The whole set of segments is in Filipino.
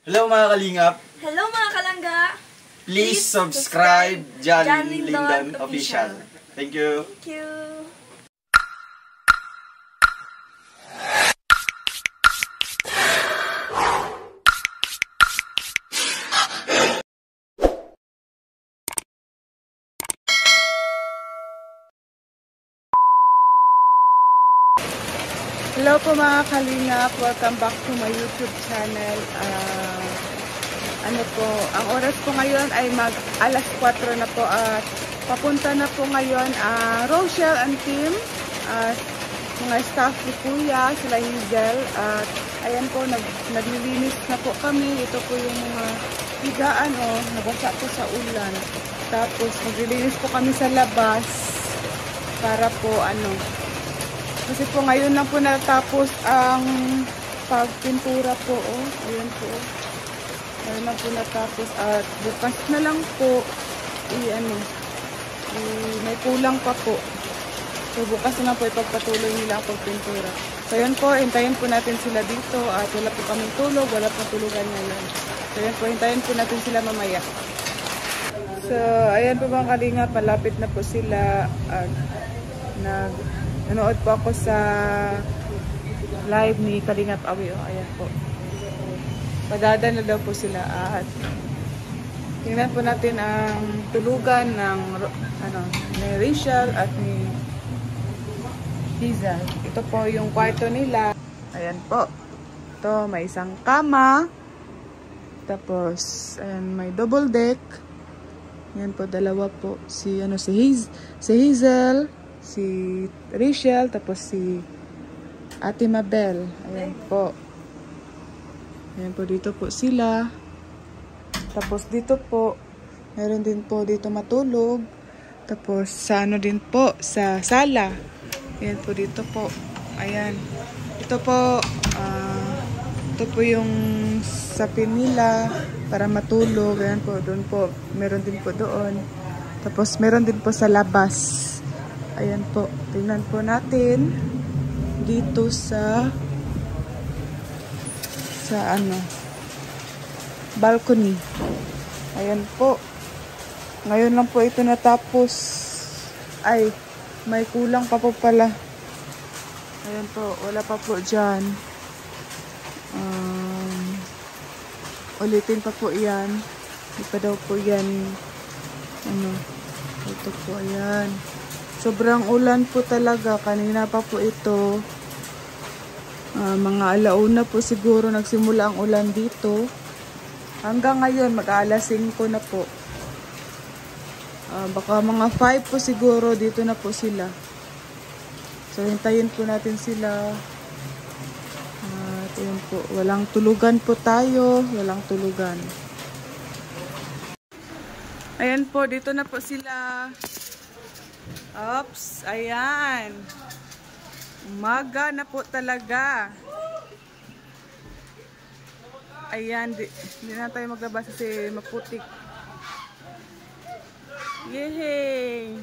Hello mga kalingap! Hello mga kalangga! Please subscribe John Lindon Official. Thank you! Thank you! Hello po mga kalingap, welcome back to my YouTube channel. Ang oras po ngayon ay alas 4 na po at papunta na po ngayon Rochelle and Tim, mga staff ni Kuya, sila Hazel, at ayan po, naglilinis na po kami. Ito po yung mga higaan, nabasa po sa ulan. Tapos maglilinis po kami sa labas para po kasi po ngayon lang po natapos ang pagpintura po, ayan po. Ngayon lang po natapos at bukas na lang po may kulang pa po. So bukas na lang po ipagpatuloy nila ang pagpintura. So ayan po, hintayin po natin sila dito at wala po kaming tulog, wala po tulugan ngayon. So ayan po, hintayin po natin sila mamaya. So ayan po mga kalinga, palapit na po sila at nanood po ako sa live ni Kalingap Awi. Ayan po. Padada na daw po sila at tingnan po natin ang tulugan ng ni Rachel at ni Hazel. Ito po yung kwarto nila. Ayan po. Ito, may isang kama. Tapos, ayan, may double deck. Ayan po, dalawa po. Si Hazel, si Rachel, tapos si Ate Mabel. Ayan po. Ayan po, dito po sila. Tapos dito po, meron din po dito matulog. Tapos sa din po, sa sala. Ayan po, dito po. Ayan. Ito po, ito po yung sapin nila para matulog. Ayan po, doon po. Meron din po doon. Tapos meron din po sa labas. Ayan po, tingnan po natin dito sa balcony. Ayan po. Ngayon lang po ito natapos. Ay, may kulang pa po pala. Ayan po, wala pa po dyan. Ulitin pa po yan. Hindi pa daw po yan. Ito po, ayan. Sobrang ulan po talaga. Kanina pa po ito. Mga alauna po siguro nagsimula ang ulan dito. Hanggang ngayon, mag-alas 5 na po. Baka mga 5 po siguro dito na po sila. So, hintayin po natin sila. Ayan po. Walang tulugan po tayo. Walang tulugan. Ayan po. Dito na po sila. Oops, ayan. Umaga na po talaga. Ayan, hindi na tayo maglabas kasi maputik. Yehey!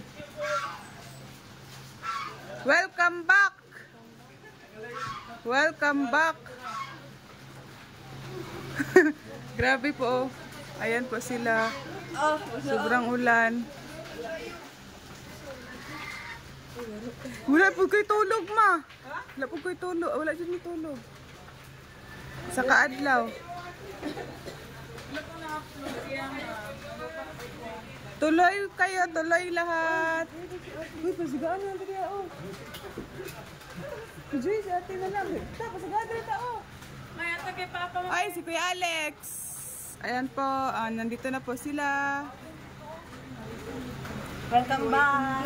Welcome back! Welcome back! Grabe po. Ayan po sila. Sobrang ulan. Wala po kayo tulog, ma. Wala po kayo tulog. Wala dyan may tulog. Sa kaadlaw. Tuloy kayo. Tuloy lahat. Uy, pasigaan na natin yan, Joy, si ate na lang. Pasigaan na natin, May ata kay Papa. Ay, si Kuya Alex. Ayan po. Nandito na po sila. Welcome back!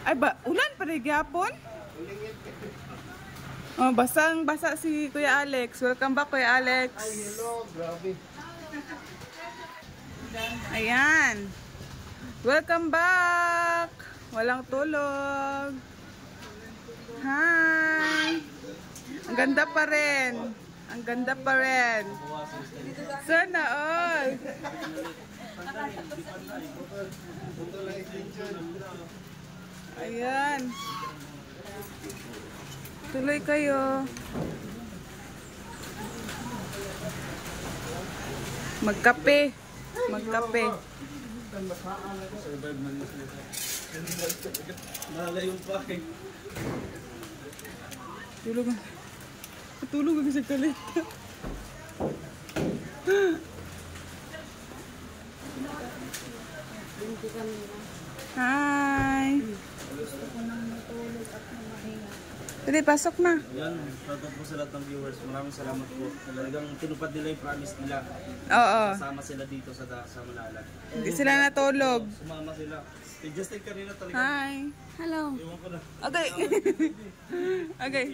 Ay ba, ulan pa rin gyapon? Basang-basa si Kuya Alex. Welcome back, Kuya Alex. Ay, hello, grabe. Ayan. Welcome back. Walang tulog. Hi. Ang ganda pa rin. Ang ganda pa rin. Sana all. Ayan. Tuloy kayo. Magkape. Magkape. Nalayo pa eh. Tulog. Tulog ako sa kalit. Hi. Pwede, pasok na. Yan, shoutout po sa lahat ng viewers. Maraming salamat po. Talagang tinupad nila yung promise nila. Oo. Kasama sila dito sa Malala. Hindi sila natulog. Sumama sila. Just take kanina talaga. Hi. Hello. Iwan ko na. Okay. Okay.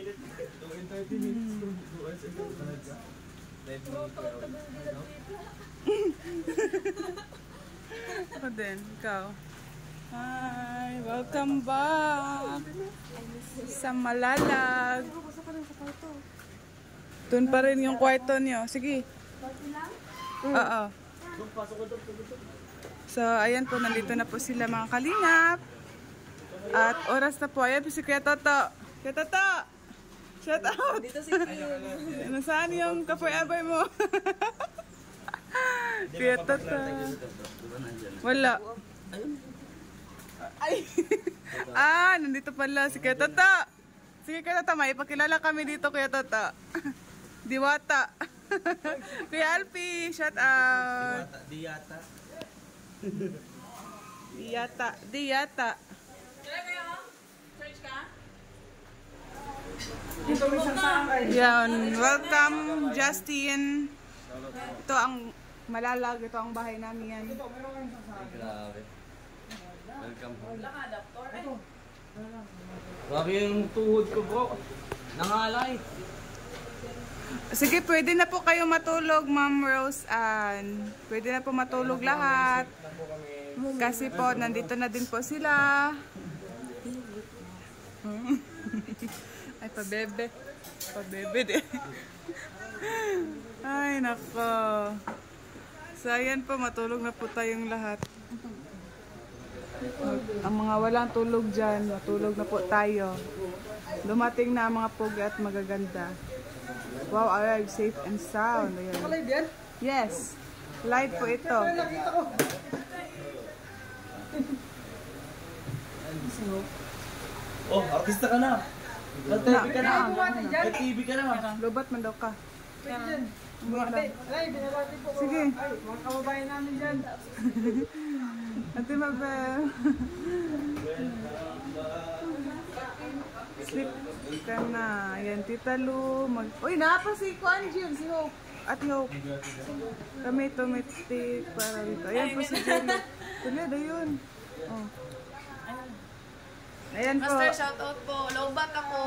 Ako din, ikaw. Hi, welcome back sa Malalag. Doon pa rin yung kwarto niyo. Sige. Oo. So, ayan po, nandito na po sila mga kalingap. At oras na po. Ayan po si Kuya Toto. Kuya Toto! Shout out! Dito si Kuya. Nasaan yung kapoy-aboy mo? Kuya Toto. Wala. Ay! Nandito pala si Kuya Toto. Sige Kuya Toto, may ipakilala kami dito Kuya Toto. Diwata. Kuya Alpi, shout out. Diyata. Diyata. Yan, welcome Justin. Ito ang Malalag, ito ang bahay namin yan. Grabe. Welcome. Grabe yung tuhod ko bro. Nangalay. Sige, pwede na po kayo matulog, Ma'am Rose Ann. Pwede na po matulog lahat. Kasi po, nandito na din po sila. Ay, pabebe. Pabebe din. Ay, nako. So, ayan po, matulog na po tayong lahat. Ang mga walang tulog dyan, matulog na po tayo. Dumating na ang mga pugi at magaganda. Wow, arrive safe and sound. Ayan. Yes. Live po ito. Oh, artista ka na. TV ka na. TV ka na. Lobat man daw ka. Sige. Mga kababayan namin dyan. Ate Mabel. Sleep ka na. Ayan, Tita Lu. Uy, napa si Kuan Jill, si Hope. Ate Hope. Kami tumitik para dito. Ayan po si Jelly. Tulad, ayun. Oh. Ayan po. Master, shoutout po. Lobat ako.